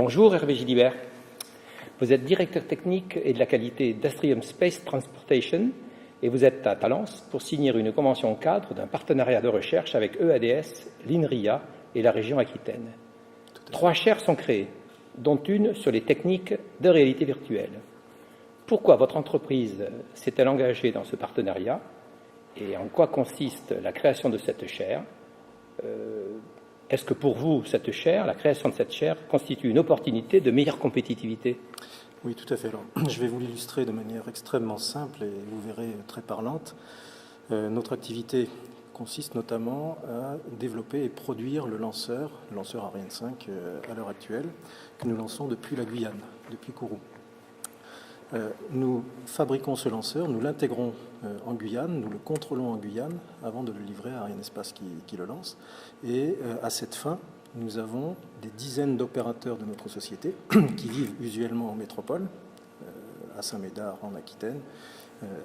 Bonjour Hervé Gilibert. Vous êtes directeur technique et de la qualité d'Astrium Space Transportation et vous êtes à Talence pour signer une convention cadre d'un partenariat de recherche avec EADS, l'INRIA et la région Aquitaine. 3 chaires sont créées, dont une sur les techniques de réalité virtuelle. Pourquoi votre entreprise s'est-elle engagée dans ce partenariat et en quoi consiste la création de cette chaire? Est-ce que pour vous, cette chaire, la création de cette chaire, constitue une opportunité de meilleure compétitivité? Oui, tout à fait. Alors, je vais vous l'illustrer de manière extrêmement simple et vous verrez très parlante. Notre activité consiste notamment à développer et produire le lanceur Ariane 5 à l'heure actuelle, que nous lançons depuis la Guyane, depuis Kourou. Nous fabriquons ce lanceur, nous l'intégrons en Guyane, nous le contrôlons en Guyane avant de le livrer à Arianespace qui le lance. Et à cette fin, nous avons des dizaines d'opérateurs de notre société qui vivent usuellement en métropole, à Saint-Médard en Aquitaine,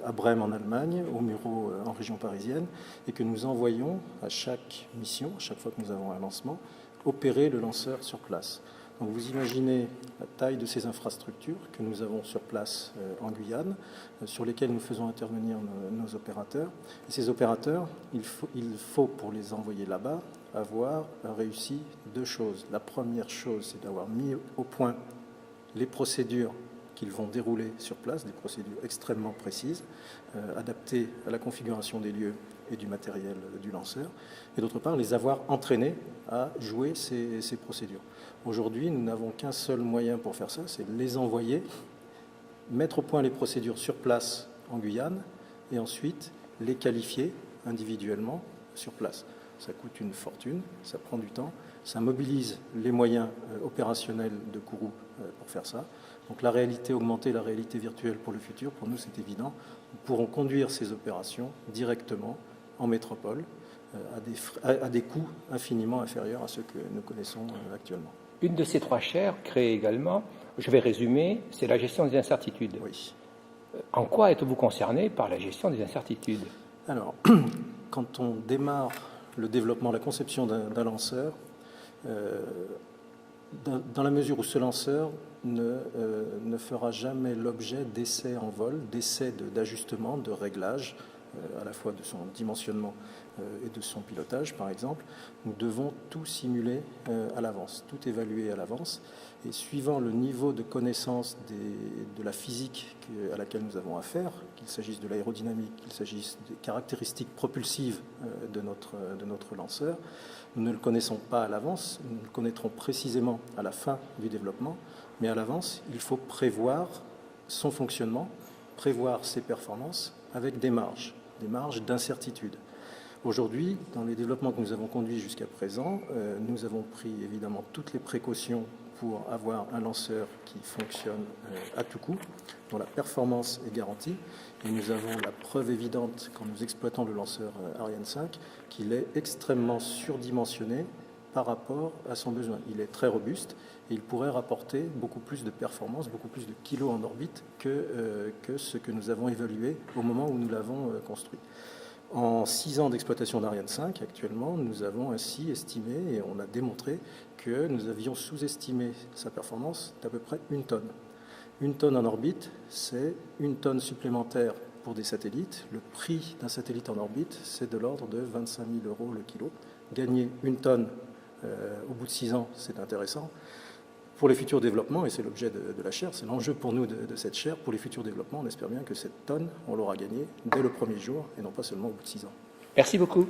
à Brême en Allemagne, au Mureau en région parisienne, et que nous envoyons à chaque mission, à chaque fois que nous avons un lancement, opérer le lanceur sur place. Donc vous imaginez la taille de ces infrastructures que nous avons sur place en Guyane, sur lesquelles nous faisons intervenir nos opérateurs. Et ces opérateurs, il faut pour les envoyer là-bas, avoir réussi 2 choses. La première chose, c'est d'avoir mis au point les procédures qu'ils vont dérouler sur place, des procédures extrêmement précises, adaptées à la configuration des lieux et du matériel du lanceur, et d'autre part, les avoir entraînés à jouer ces procédures. Aujourd'hui, nous n'avons qu'un seul moyen pour faire ça, c'est les envoyer, mettre au point les procédures sur place en Guyane, et ensuite les qualifier individuellement sur place. Ça coûte une fortune, ça prend du temps, ça mobilise les moyens opérationnels de Kourou pour faire ça. Donc la réalité augmentée, la réalité virtuelle pour le futur, pour nous c'est évident. Nous pourrons conduire ces opérations directement en métropole à des coûts infiniment inférieurs à ceux que nous connaissons actuellement. Une de ces 3 chaires créées également, je vais résumer, c'est la gestion des incertitudes. Oui. En quoi êtes-vous concerné par la gestion des incertitudes? Alors, quand on démarre le développement, la conception d'un lanceur, dans la mesure où ce lanceur ne fera jamais l'objet d'essais en vol, d'essais d'ajustement, de réglage, à la fois de son dimensionnement et de son pilotage, par exemple, nous devons tout simuler à l'avance, tout évaluer à l'avance. Et suivant le niveau de connaissance de la physique à laquelle nous avons affaire, qu'il s'agisse de l'aérodynamique, qu'il s'agisse des caractéristiques propulsives de notre lanceur, nous ne le connaissons pas à l'avance, nous le connaîtrons précisément à la fin du développement, mais à l'avance, il faut prévoir son fonctionnement, prévoir ses performances avec des marges d'incertitude. Aujourd'hui, dans les développements que nous avons conduits jusqu'à présent, nous avons pris évidemment toutes les précautions pour avoir un lanceur qui fonctionne à tout coup, dont la performance est garantie. Et nous avons la preuve évidente, quand nous exploitons le lanceur Ariane 5, qu'il est extrêmement surdimensionné par rapport à son besoin. Il est très robuste et il pourrait rapporter beaucoup plus de performance, beaucoup plus de kilos en orbite que ce que nous avons évalué au moment où nous l'avons construit. En 6 ans d'exploitation d'Ariane 5, actuellement, nous avons ainsi estimé et on a démontré que nous avions sous-estimé sa performance d'à peu près 1 tonne. 1 tonne en orbite, c'est 1 tonne supplémentaire pour des satellites. Le prix d'un satellite en orbite, c'est de l'ordre de 25 000 € le kilo. Gagner 1 tonne au bout de 6 ans, c'est intéressant. Pour les futurs développements, et c'est l'objet de la chaire, c'est l'enjeu pour nous de cette chaire, pour les futurs développements, on espère bien que cette tonne, on l'aura gagnée dès le premier jour et non pas seulement au bout de 6 ans. Merci beaucoup.